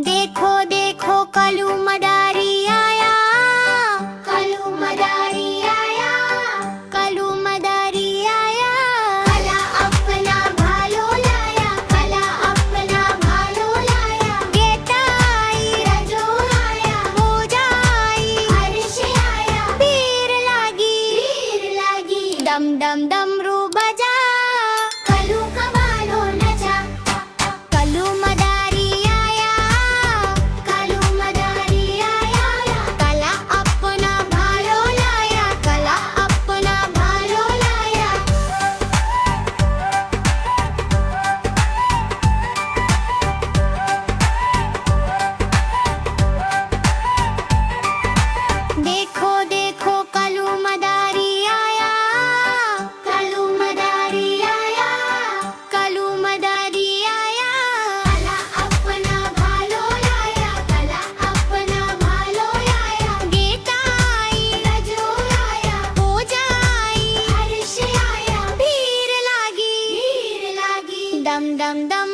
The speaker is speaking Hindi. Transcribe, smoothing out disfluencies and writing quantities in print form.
देखो देखो कलू मदारी आया, कलू मदारी आया, कलू मदारी आया। कला अपना भालो लाया, कला अपना भालो लाया। गेता आई, रजो आया, पूजा आई, हर्ष आया। भीड़ लागी, दम दम डमरू बजा। कलू का भालो नचा, कलू मदारी आया, कलू मदारी आया। कला अपना भालो लाया, कला अपना भालो लाया। देखो देखो कलू मदारी आया, कलू मदारी आया, कलू मदारी आया। कला अपना भालो लाया, कला अपना भालो लाया। गेता आई, रजो आया, पूजा आई, हर्ष आया। भीड़ लागी, दम दम दम